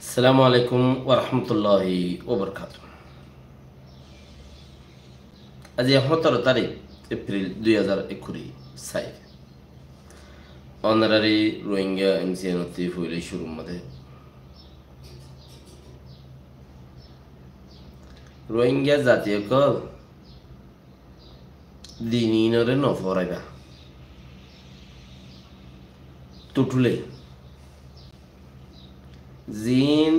আসসালামু আলাইকুম ওরহমতুল্লাহি ওবরকাত। আজি 17 তারিখ এপ্রিল 2021 অনারারি রোহিঙ্গা এমসিএনতি ফুইলে শুরু মধ্যে রোহিঙ্গা জাতীয় কল দিনিনরে নফরাইবা টুটুলে জিন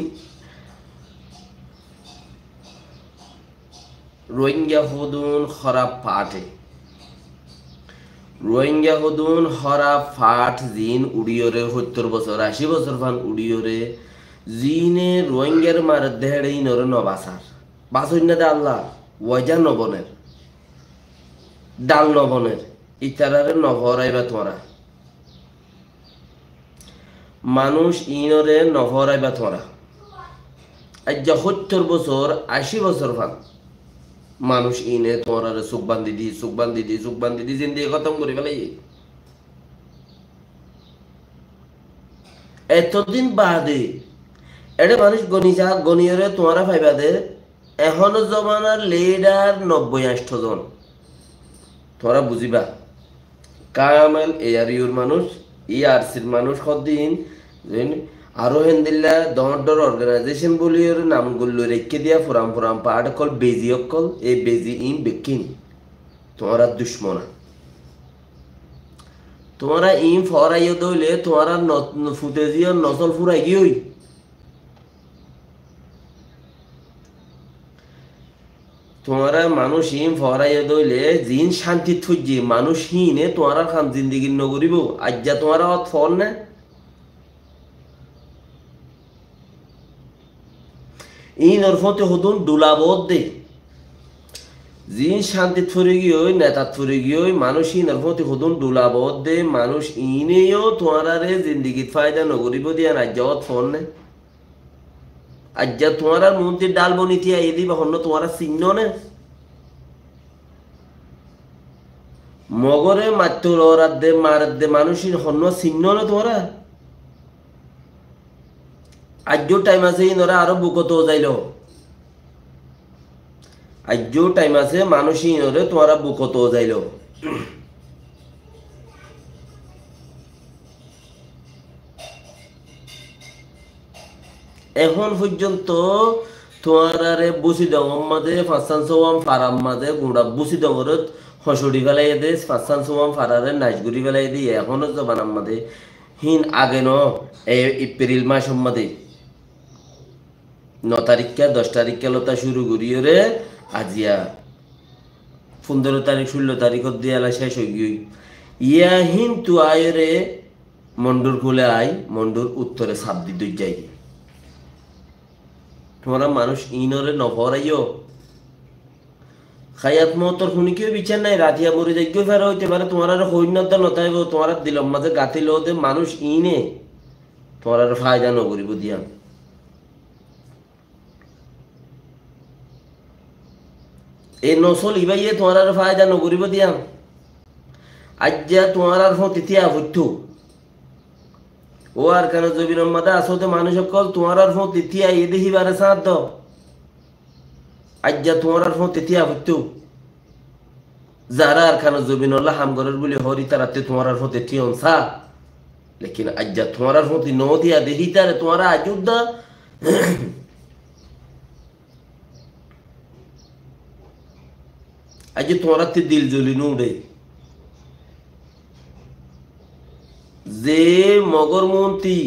রোহিঙ্গা হদুন খরা পাঠে রোহিঙ্গা হদুন হরা ফাট জিন উড়িয়রে 70 বছর 80 বছর ফান উড়িয়রে জিনে রোহিঙ্গার মার দেড় ইনরে নবাসার বাসইনা দে আল্লাহ ওয়াজা নবনের ডাল নবনের ইতারারে নভরাইবা তোরা মানুষ ইনরে নভরাইবা তোরা আজ 70 বছর 80 বছর ফান মানুষ ইনে তোমার চোখ বান্ধি দি জিন্দিগি খতম করে ফেলাই। এতদিন বাদে এটা মানুষ গনিয়রে তোমারা ফাইবা দে এখনো জমানার লিডার 90-80 জন তোরা বুঝিবা কামেল এয়ারিউর মানুষ ইআরসির মানুষ কদিন আরো হেন্দিল্লা দর অর্গানাইজেশন বলি নামগুলো রেখে দিয়া ফুরাম পাহাড় কল বেজি অকল এই বেজি ইম বেকিন তোমারা দুশ্মনা তোমারা ইম ফরাইও দইলে তোমারা ফুটেজিও নসল ফুরাই গিয়ে তোমারা মানুষ ইম ফরাইও দইলে জিন শান্তি থুজি মানুষ হিনে তোমারা খান জিন্দিগি নগরিব আজ্জা তোমারা অত ফল না ইনর ফতে হদুন ডুলাবদ দে জিন শান্তি থরে গিয়ে নেতা থরে গিয়ে মানুষ ইনর ফতে হদুন ডুলাবদ দে মানুষ ইনেও তোমারে জিন্দিগিত ফায়দা নগরিব দিয়া রাজ্যত ফোন নে আজ্জা তোমার মন্ত্রী ডাল বনিতি আই দিবা হন্য তোমার চিহ্ন নে মগরে মাত্র লড়াত দে মারাত দে মানুষের হন্য চিহ্ন না তোমারা আজ্জো টাইম আছে ইনরা আরো বুকত যাইল আজ্জো টাইম আছে মানুষ ইনরে তোমারা বুকত যাইল এখন পর্যন্ত তোমারে বুসি ডঙে ফাঁসান সোয়াম ফারাম মাঝে গুঁড়া বুসি ডঙরে হসড়ি ফেলাই দে ফাঁসান সোয়াম ফারারে নাচগুড়ি ফেলাই দিয়ে এখনো জবানার মাঝে হিন আগে ন এপ্রিল মাস মাঝে 9 তারিখে 10 তারিখে লতা শুরু করিও রে আজিয়া 15 তারিখ 16 তারিখ দিয়ালা শেষ হয়ে গই ইয়া হিন তু আয় রে মন্ডুর খুলে আই মন্ডুর উত্তরে সাবদি দুই যাই তোমরা মানুষ ইনরে নভরাইও খায়াত মতর শুনি কেউ বিচার নাই রাতিয়া মরে যাই কেউ ফেরা হইতে পারে তোমার সৈন্যতা নতাইব তোমার দিলম মাঝে গাঁথি লোতে মানুষ ইনে তোমার ফায়দা নকরিব দিয়া এই নসল ইবাইয়ে তোমার ফায়দা নকরিব দিয়া আজ্জা তোমার তিথিয়া হইতো ও আর কেন জবির মাদা আসতে মানুষ কল তোমার তিথিয়া এ দেখিবারে সাথ দ আজ্জা তোমার তিথিয়া হইতো যারা আর কেন জবিনল্লাহ হামগরের বলে হরি তারাতে তোমার তিথি অনসা লেকিন আজ্জা তোমার ন দিয়া দেখি তারে তোমার আজুদ্দা আজ তোমার দিল জ্বলি নুড়ে যে মগর মন্ত্রী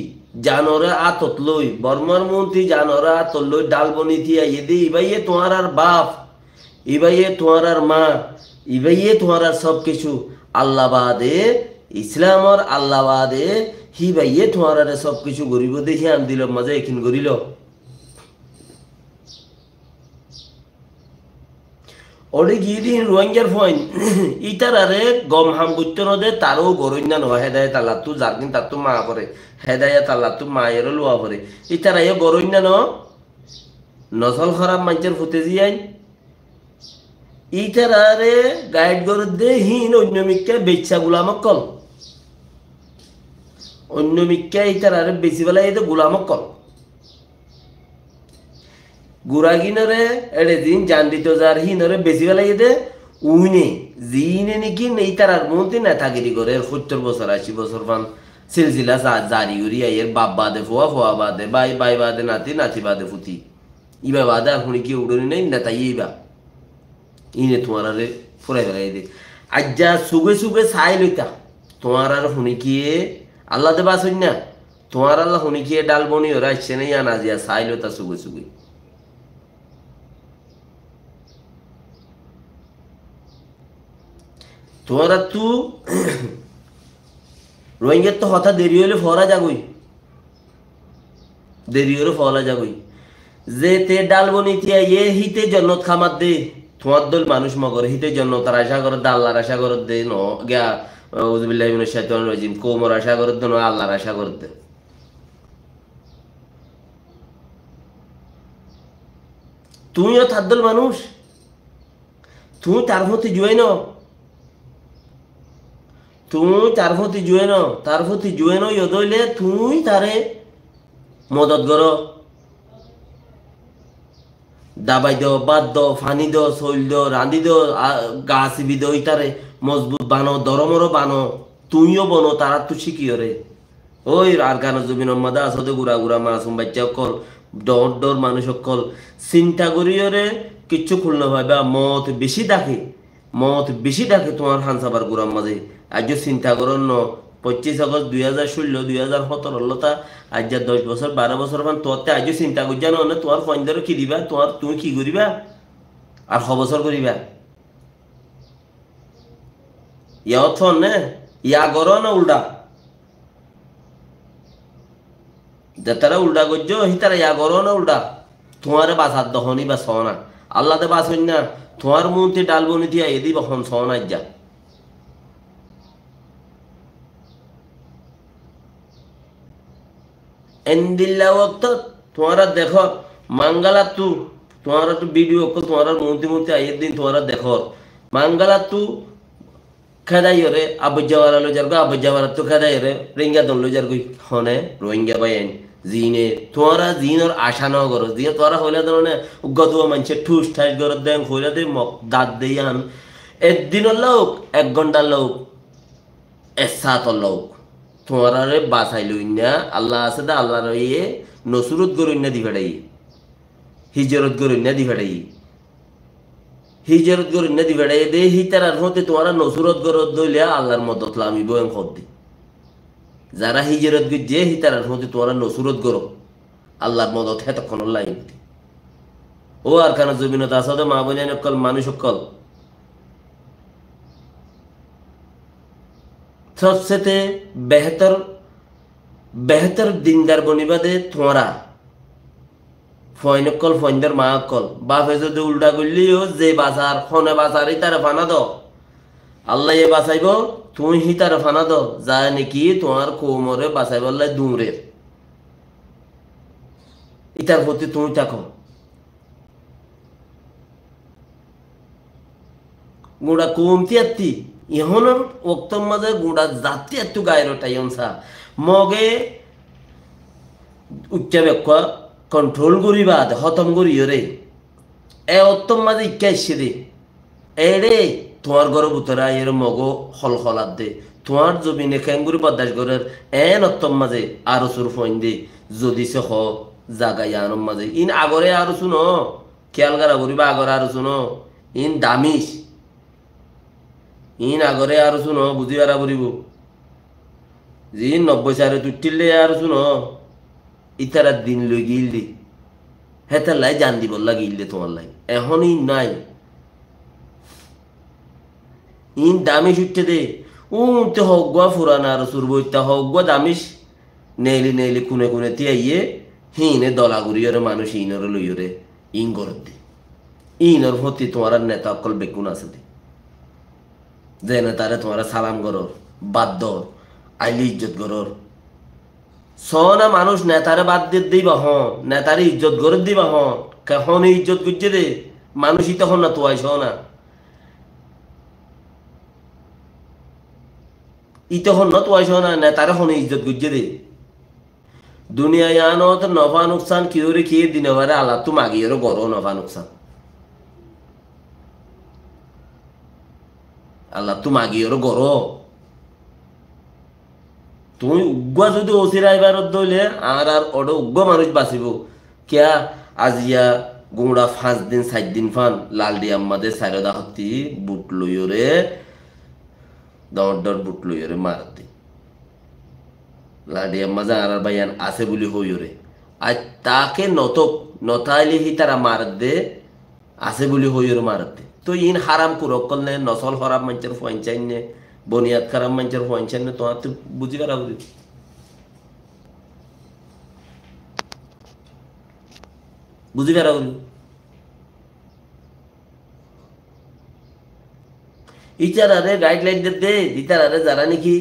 জানরে আতত লই বর্মার মন্ত্রী জানরে আতত লই ডাল বনি থিয়া এদে ইবাইয়ে তোমার আর বাপ ইবাইয়ে তোমার আর মা ইবাইয়ে তোমার আর সব কিছু আল্লাহ বাদে ইসলাম আর আল্লাহ বাদে হিবাইয়ে তোমার আর সব কিছু গরিব দেখি আন দিল মাঝে এখিন গরিল ওরে গিয়ে রোহিঙ্গার ফয়েন ইটার আরে গম হাম বুঝতে নদে তারও গরইনা নয় হেদায় তাল্লা তু জার্গিন তার তো মা পরে হেদায় তাল্লা তু মায়েরও লোয়া পরে ইটার আইও গরইনা ন নসল খারাপ মানুষের ফুটে যাই ইটার আরে গাইড করে দে হিন অন্য মিক্কা বেচ্ছা গুলামক কল অন্য মিক্কা ইটার আরে বেশি বেলা এই গুলামক কল গুড়া কিনরে এড়ে দিন জান্ডিত যার হিনরে বেশি বেলাই দে উইনে জিনে নাকি নেই তার আর মন্ত্রী নেতাগিরি করে 70 বছর 80 বছর পান সিলসিলা জারি করি এর বাপ বাদে ফোয়া ফোয়া বাদে বাই বাই বাদে নাতি নাতি বাদে ফুতি ইবা বাদে আর হুনি কি উড়নি নেই নেতাই ইবা ইনে তোমার আরে ফুরাই বেলাই দে আজ্জা সুগে সুগে চাই লইতা তোমার আর হুনি কি আল্লাহ দে বাসই না তোমার আল্লাহ হুনি কি ডাল বনি ওরা আসছে নেই আনা জিয়া চাই লইতা সুগে সুগে তোরা তু রোহিঙ্গার তো হঠাৎ দেরি হলে ফরা যাবই দেরি হলে ফলা যাবই যে তে ডাল বনিতিয়া হিতে জন্নত খামার দে তোমার দল মানুষ মগর হিতে জন্নত তার আশা করত দে আল্লাহর আশা করত দে ন গিয়া উযুবিল্লাহি মিনাশ শাইতানির রাজিম কোমর আশা করত দে ন আল্লাহর আশা করত দে তুইও তার দল মানুষ তুই তার প্রতি জুয়াই ন তুই তার প্রতি জুয়ে ন তার প্রতি জুয়ে ন ইয়দইলে তুই তারে মদত কর দাবাই দ বাদ দ ফানি দ শৈল দ রাঁধি দ গা চিবি দ ইতারে মজবুত বানো দরমর বানো তুইও বনো তারা তো শিখিও রে ওই আর গান জমিন মাদা আসতে গুড়া গুড়া মাসুম বাচ্চা অকল ডর ডর মানুষ অকল চিন্তা করিও রে কিচ্ছু খুলন ভাইবা মত বেশি ডাকে তোমার হানসাবার গুড়ার মাঝে আজ চিন্তা করন ন 25 আগস্ট 2016 2017 লতা আজ 10 বছর 12 বছর মান তোতে আজ চিন্তা করছা না তোমার ফন্দের কি দিবা তোমার তুমি কি করিবা আর 6 বছর করিবা ইয়া অথন নে ইয়া গর না উল্টা যেতারা উল্টা করছো হিতারা ইয়া গর না উল্টা তোমারে বাসার দহনি বা সনা আল্লাহতে বাসন না তোমার মন্ত্রী ডালবনি দিয়া এদি বখন সনাই যা এন্দিল্লা ওক্ত তোমারা দেখো মাঙ্গালা তু তোমারা তো ভিডিও কল তোমারা মন্ত্রী আইয়ের দিন তোমারা দেখো মাঙ্গালা তু খেদাই রে আবজাওয়ারা লো যার গো আবজাওয়ারা তো খেদাই রে রোহিঙ্গা দল লো যার গই হনে রোহিঙ্গা বাইন জিনে তোরা জিনর আশা ন করো দিয়ে তোরা হইলে ধরনে গদুয়া মানছে ঠুস ঠাস গর দেন হইলে দে মক দাঁত দেয়ান একদিনের লোক 1 ঘন্টার লোক এসাতর লোক তোরা রে বাঁচাই লই না আল্লাহ আছে দা আল্লাহর ইয়ে নসরত গরুন না দি ফেড়াই হিজরত গরুন না দি ফেড়াই হিজরত গরুন না দি ফেড়াই দে হিতারার হতে তোরা নসরত গরত দইলে আল্লাহর মদত লামি বয়ন খদ্দি যারা হিজরত গিয়ে হিতারার হতে তোরা নসরত গরো আল্লাহর মদত হে তখন লাই ও আর খানা জমিনত আসতে মা বোন অকল মানুষ অকল সবচেয়ে বেহতর দিনদার বনিবা দে তোরা ফয়ন অকল ফয়নদার মা অকল বাপে যদি উল্টা করলিও যে বাজার ফনে বাজার তারা ফানা দ আল্লাহ এ বাঁচাইব তুই হিতার ফানা দ যা নাকি তোমার কোমরে বাঁচাইব আল্লাহ দূরের ইতার প্রতি তুমি থাকো গুড়া কমতি আত্মি ইহনের ওক্তর মাঝে গুড়া জাতি একটু গায়ের টাইমসা মগে উচ্চ ব্যাখ্যা কন্ট্রোল করিবা হতম করিও রে এ উত্তম মাঝে ইচ্ছা এসে দে এ রে তোমার ঘর বুতরা এর মগ হল হলাদ দে তোমার জমিনে খেঙ্গুরি বদাস ঘরের এন উত্তম মাঝে আরো সুর ফইন দে যদি সে হ জাগাই আনম মাঝে ইন আগরে আরো শুনো খেয়াল করা করিবা আগরে আরো শুনো ইন দামিস ইন আগরে আরো শুনো বুঝি আরা করিব জিন 90 সারে তুটিলে আরো শুনো ইতারা দিন লই গিল দি হেতার লাই জান দিব লাগিল দে তোমার লাই এখনই নাই ইন দামিস উঠতে দে উনতে হগুয়া ফুরানা আর সুরবইতা হগুয়া দামিস নেলি নেলি কুনে কুনে তিয়াইয়ে হিনে দলাগুড়িয়রে মানুষ ইনর লইয়রে ইন গরত দে ইনর প্রতি তোমার নেতা অকল বেগুন আছে দে যে নেতারে তোমার সালাম করর বাদ্য আইলি ইজ্জত করর সনা মানুষ নেতারে বাদ দিয়ে দিবা হন নেতারে ইজ্জত করে দিবা হন কেন ইজ্জত করছে রে মানুষই তখন না তোয়াই সনা ই তখন না তোয়াই সনা নেতারে হন ইজ্জত করছে রে দুনিয়া ইয়ানত নফা নুকসান কিওরে কি দিনবারে আল্লাহ তু মাগিয়ের গরো নফা নুকসান আল্লাহ তু মাগিয়ের গরো তুমি উগ্গা যদি অচিরাই বারত দইলে আর ওটা উগ্গ মানুষ বাঁচিব কিয়া আজিয়া গুঁড়া 5 দিন 7 দিন ফান লালডি আম্মাদের সাইরদা হতি বুট লইরে দর বুট লইরে মারতে লালডি আম্মা যা আর বাইয়ান আছে বলি হইরে আর তাকে নতাইলে হি তারা মার দে আছে বলি হইরে মারতে তো ইন হারাম কুরকল নে নসল হারাম মঞ্চের পঞ্চাইন নে বনিয়াদ খারাপ মঞ্চের পঞ্চাইন নে তোমার তো বুঝি পারা বুঝি পারা ইচারারে গাইডলাইন দে ইচারারে যারা নাকি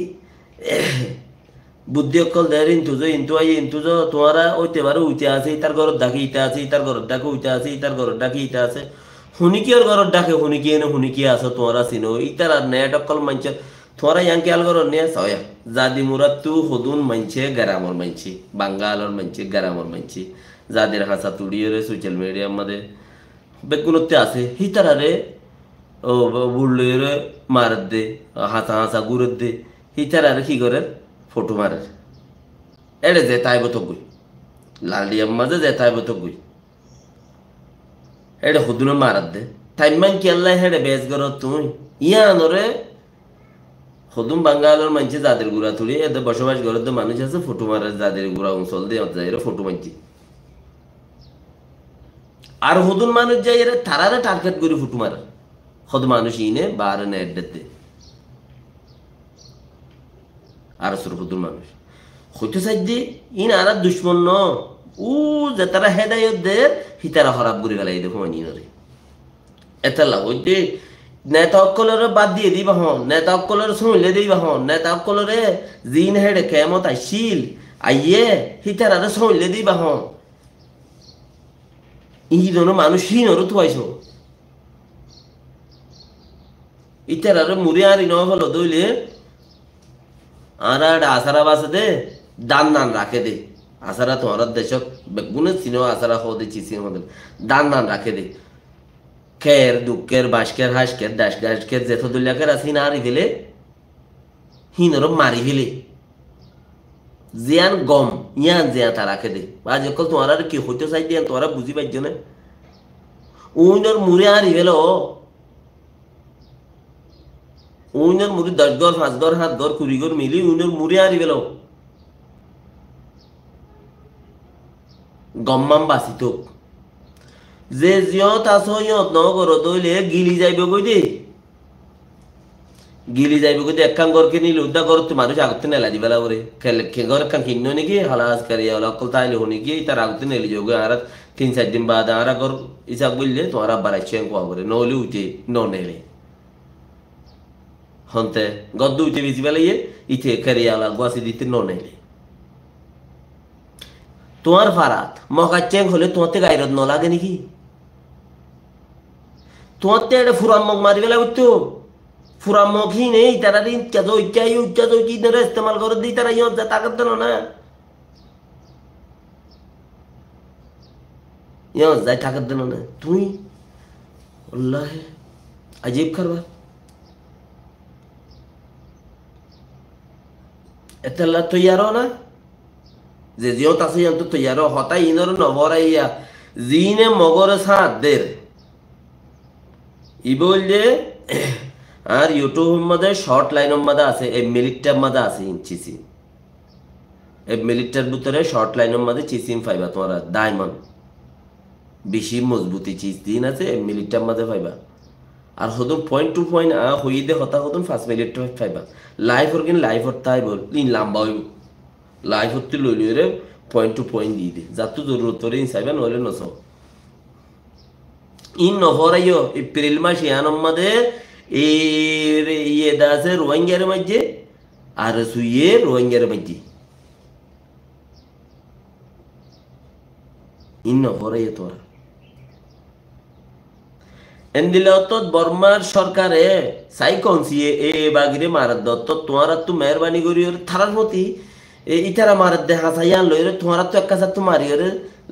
বুদ্ধি অকল দেয় ইন্টু তোমারা ওইতে পারে উইতে আছে ইতার ঘরত ডাকে ইটা আছে ইতার ঘরত ডাকে উইতে আছে ইতার ঘরত ডাকে ইটা আছে হুনিকিয়র ঘরত ডাকে হুনিকি এনে হুনিকি আছে তোমারা চিনো ইতার আর নেট অকল মানছে তোমারা ইয়াংকে আল ঘরত নিয়ে সয়া জাদি মুরাত তু হদুন মানছে গ্রামর মানছি বাঙ্গালর মানছে গ্রামর মানছি যাদের হাসা তুড়িয়ে সোশ্যাল মিডিয়ার মধ্যে বেগুনতে আছে হিতারারে ও বুড়লে মারত দে হাসা হাসা গুরত দে হিতারারে কি করে ফটো মারে এড়ে যে তাই বত গই লালডিয়ার মাঝে যে তাই বত গই এড়ে হুদুনে মারাত দে টাইমান কি আল্লাহ হেড়ে বেজ গর তুই ইয়ানরে হুদুম বাঙ্গালের মানছে যাদের গুড়া তুলি এদের বসবাস করে তো মানুষ আছে ফটো মারে যাদের গুড়া অঞ্চল দিয়ে যাই ফটো মানছি আর হুদুন মানুষ যাই এরা তারারে টার্গেট করে ফটো মারে হদ মানুষ ইনে বার নেট দিতে আর সুর হুদুন মানুষ হইতে চাইদি ইন আর দুশ্মন ন ও যে তারা হেদায়ত দে হিতারা হরাপ করে ফেলাই দেখো মানিনরে এতলা হইতে নেতা অকলের বাদ দিয়ে দিবা হন নেতা অকলের শুনলে দিবা হন নেতা অকলরে জিন হেডে কেমত আইসিল আইয়ে হিতারারে শুনলে দিবা হন ইদনো মানুষ হিনর তুয়াইছ ইতারারে মুড়ি আর ইনো হলো দইলে আর আসারা বাসে দে দান দান রাখে দে আসারা তোমার দেশক বেগুনে চিনো আসারা হো দে চিসি আমাদের দান দান রাখে দে খের দুঃখের বাসকের হাসকের ডাসকের যেত দুলিয়াকের আছে না হারি ফেলে হিনর মারি ফেলে জিয়ান গম ইয়ান জিয়া তা রাখে দে বা যখন তোমার আর কি হইতে চাই দিয়ে তোরা বুঝি পাইছ না উইনর মুড়ে হারি ফেলো উইনর মুড়ি 10 ঘর 5 ঘর 7 ঘর 20 ঘর মিলি উইনর মুড়ে হারি ফেলো গম্মাম বাসিত যে জিয়ত আছো ইয়ত ন করো দইলে গিলি যাইবে কই দে গিলি যাইবে কই দে একখান ঘরকে নিলে উদ্দা ঘর তো মানুষ আগতে নেলা দিবেলা করে খেলে ঘর একখান কিন্ন নাকি হালাস করি অকল তাইলে হনি কি তার আগতে নেলি যোগ আর 3-4 দিন বাদ আর ঘর ইসা বললে তোমার আবার চেন কোয়া করে নলে উঠে ন নেলে হন্তে গদ্দ উঠে বেশি বেলাইয়ে ইতে করিয়ালা গোয়াসি দিতে ন নেলে তোমার ফারাত মকা চেং হলে তোমাতে গাইরত ন লাগে নাকি তোমাতে এটা ফুরাম্মক মারি বেলা উঠতো ফুরাম্মক হি নেই তারা দিন কেজ ইচ্ছা কি ধরে ইস্তেমাল করে দিই তারা ইয়ত যা তাকাত দেন না ইয়ত যাই তাকাত দেন না তুই আল্লাহ আজীব খারবা এতলা তৈয়ারও না যে জিয়ত আছে ইয়ন্ত তৈয়ারও হতাই ইনর নভরাইয়া জিনে মগরে সাথ দের ই বললে আর ইউটিউব মধ্যে শর্ট লাইনের মধ্যে আছে এই মিলিটার মধ্যে আছে চিসি এই মিলিটার ভিতরে শর্ট লাইনের মধ্যে চিসিম পাইবা তোমরা ডায়মন্ড বেশি মজবুতি চিজ দিন আছে এই মিলিটার মধ্যে পাইবা আর হদুন পয়েন্ট টু পয়েন্ট হই দে হতা হদুন 5 মিনিট পাইবা লাইভ ওর কিন লাইভ ওর তাই বল ইন লম্বা হইব লাইভ হতে লইলে রে পয়েন্ট টু পয়েন্ট দি দে যত জরুরত রে ইনসাইবা নলে নসো ইন নহরাইও এপ্রিল মাস ইয়ানোর মধ্যে এর ইয়ে দাসে রোহিঙ্গার মধ্যে আর সুইয়ে রোহিঙ্গার মধ্যে ইন নহরাইও তোরা এন্দিলে তো বর্মার সরকারে সাইকনসি এ বাগিরে মারাত দত্ত তোমার তো মেহরবানি করি থারার প্রতি ইতারা মারে দে হাসাইয়ান লইরে তোমারা তো এক কাছে তো মারিয়রে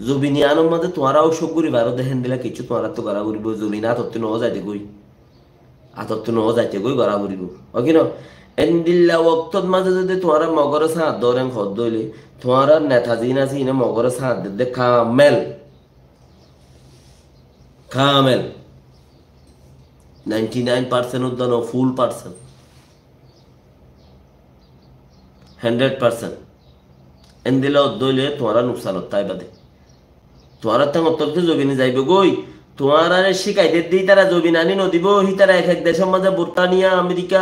জবিনি আনম মধ্যে তোমারাও সব করি বারো দেখেন দিলা কিছু তোমারা তো গড়া করিব জবিনা আতত্তি ন যাইতে গই আতত্তি ন যাইতে গই গড়া করিব ওকে ন এন্দিল্লা ওক্তত মাঝে যদি তোমারা মগর সাথ ধরেন খদ দইলে তোমারা নেতাজি নাছি না মগর সাথ দে কামেল কামেল 99% উদ্দান ফুল পার্সন 100% এন্দিলা দইলে তোমারা নুকসানত তাই বাদে তোমারা তো অত্যন্ত জবিনে যাইবে গই তোমারা শিখাইতে দিই তারা জবিন আনি নদিব হি তারা এক এক দেশের মাঝে বুর্তানিয়া আমেরিকা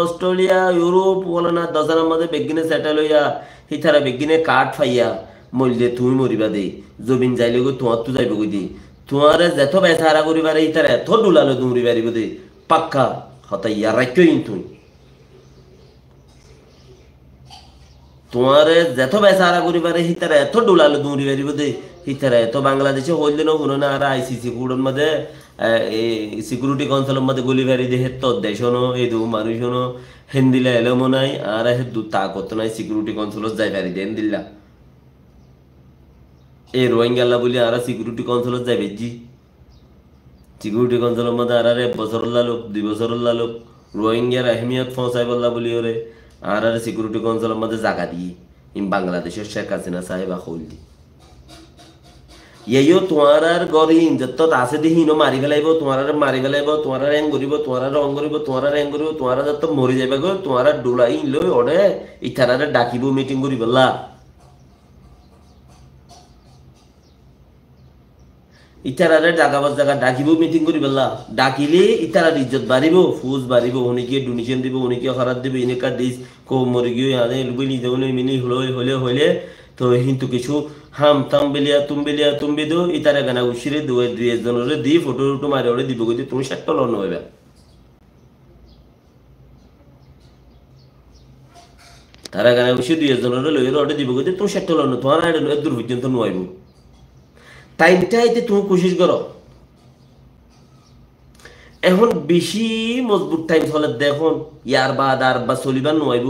অস্ট্রেলিয়া ইউরোপ বলে না দশার মাঝে বেগিনে সেটেল হইয়া হি তারা বেগিনে কাঠ ফাইয়া মরলে তুমি মরিবা দেই জবিন যাইলে গো তোমার তো যাইব গই দি তোমার যেত বেসারা করিবারে হি তারা এত ডুলালো তুমি পারিব দে পাক্কা হতাইয়া রাখিও তুই তোমারে যেত বেসারা করিবারে হিতারা এত ডোলালো দৌড়ি পারিব দে হিতারা এত বাংলাদেশে হইলে না হলো না আর আইসিসি কোডের মধ্যে সিকিউরিটি কাউন্সিলের মধ্যে গুলি বাড়ি দিয়ে হেত দেশ হনো এই দু মানুষ হনো হিন্দিলা এলো মনাই আর হে দু তাকত নাই সিকিউরিটি কাউন্সিলত যাই পারি দেন দিল্লা এই রোহিঙ্গাল্লা বলি আর সিকিউরিটি কাউন্সিলত যাই বেজি সিকিউরিটি কাউন্সিলের মধ্যে আর এক বছর লালোক 2 বছর লালোক রোহিঙ্গার আহমিয়ত পৌঁছাই বললা বলি ওরে আর সিকিউরিটি কাউন্সিলের মধ্যে জায়গা দিয়ে বাংলাদেশের শেখ হাসিনা সাহেব হইল দি ইয়েও তোমার আর গরি যত আছে দেখি নো মারি ফেলাইব তোমার মারি ফেলাইব তোমার রং করিব তোমার রং করিব তোমার রং করিব তোমার যত মরি যাবে গো তোমার ডোলাই লই ওড়ে ইথারারে ডাকিব মিটিং করিব লা ইতারারে জাগাবার জায়গা ডাকিব মিটিং করি বললা ডাকিলে ইতারার ইজ্জত বাড়িব ফুজ বাড়িব উনিকে ডোনেশন দিব উনিকে খরাত দিব এনেকা দিস কো মরি গিয়ে আদে লুবিনি দেউনে মিনি হলে হলে তো কিন্তু কিছু হাম থাম বেলিয়া তুম বিদো ইতারা গানা উশিরে দুই একজনের দি ফটো টটো মারে ওরে দিব কইতে তুমি সেট লন হইবা তারা গানা উশিরে দুই একজনের লইরে ওরে দিব কইতে তুমি সেট লন তোমার আইডি দূর পর্যন্ত নইব টাইমটাইতে তুমি কোশিশ করো এখন বেশি মজবুত টাইম চলে দেখুন ইয়ার বাদ আর বা চলিবার নইব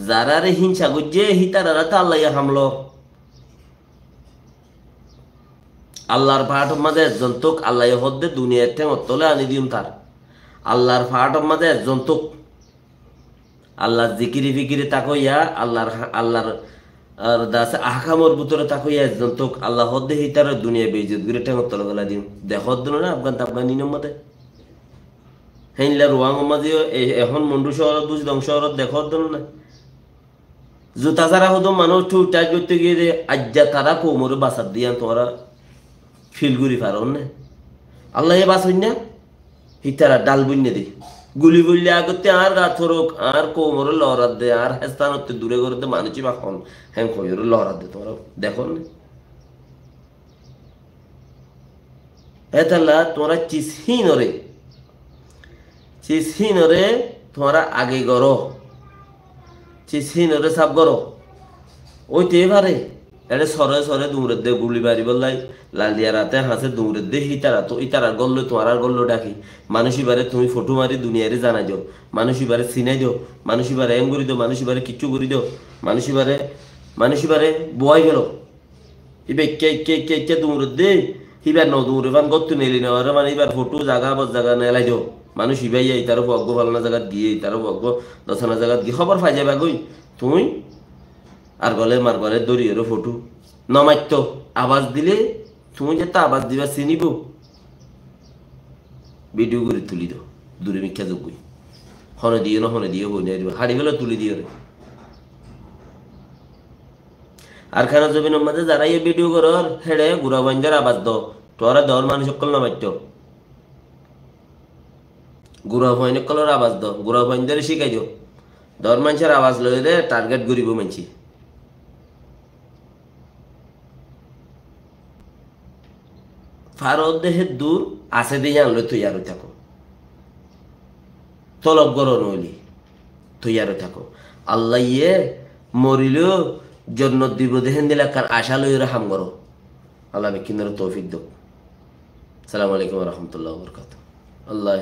যারা রে হিংসা করছে হিতারা তো আল্লাহ হামলো আল্লাহর ফাটর মাঝে একজন তোক আল্লাহ হদ্দে দুনিয়ার ঠেঙ তলে আনি দিম তার আল্লাহর ফাটর মাঝে একজন তোক আল্লাহ জিকিরি ফিকিরি তাকইয়া আল্লাহর আর দাস আহকামর ভিতরে তাকইয়া একজন তোক আল্লাহ হদ্দে হিতার দুনিয়া বেইজ্জত করে ঠেঙ তলে গলা দিম দেখত দিন না আফগান তাফগান নিয়ম মতে হেইলা রোয়াং মাঝে এখন মন্ডু শহরত বুঝ দং শহরত দেখত দিন না জুতা যারা হতো মানুষ ঠুটাই করতে গিয়ে আজ্জা তারা কোমরে বাসার দিয়ান তোরা ফিল করি পারন না আল্লাহ এ বাস না হিতারা ডাল বুঝনে দি গুলি বললে আগতে আর গা থরক আর কোমরে লহরাত দে আর হেস্তানত দূরে করে দে মানুষই বা খন হ্যাঁ কইরে লহরাত দে তোরা দেখো না এতালা তোরা চিসহীনরে তোরা আগে গড় চিসহীনরে সাব গড় ওইতে পারে এটা সরে সরে দৌড়ে দে গুলি বাড়ি বললাই লালিয়া রাতে হাসে দৌড়ে দে ইতারা গল্লো তোমার গল্লো ডাকি মানুষই বারে তুমি ফটো মারি দুনিয়ারে জানাই যাও মানুষই বারে চিনাই দিও মানুষই বারে এম করে দিও মানুষই বারে কিচ্ছু করে দিও মানুষই বারে বয় গেল ইবে কে দৌড়ে দে হিবার ন দৌড়ে পান গত নেলি নেওয়ার মানে এবার ফটো জাগা বস জাগা নেলাই দিও মানুষ ইবাই তারও ভগ্য ফালনা জায়গাত গিয়ে তারও ভগ্য দশনা জায়গাত গিয়ে খবর পাই যাবা গই তুই আর গলে মার গলে দড়িয়ে ফটো নমাইতো আওয়াজ দিলে তুমি যেটা আওয়াজ দিবা চিনিব ভিডিও করে তুলি দাও দূরে মিথ্যা যোগ্যই হনে দিয়ে বই নিয়ে দিব হাড়ি গেলে তুলি দিয়ে রে আর খানা জমিনের মাঝে যারা এই ভিডিও করার হেড়ে গুড়া বাঞ্জার আওয়াজ দাও তোরা দর মানুষ সকল নমাইতো গুড়া ভাইন কলর আওয়াজ দাও গুড়া ভাইনদের শিখাই দিও দর মানুষের আওয়াজ লইলে টার্গেট করিব মানছি ফারদ দেহের দূর আছে দিয়ে আনলে তৈয়ার থাকো তলব গড় নইলি তৈয়ার থাকো আল্লাহ ইয়ে মরিলেও জন্য দিব দেহেন দিলে কার আশা লই হাম করো আল্লাহ বিকিনের তৌফিক দো সালাম আলাইকুম রহমতুল্লাহ বরকাত আল্লাহ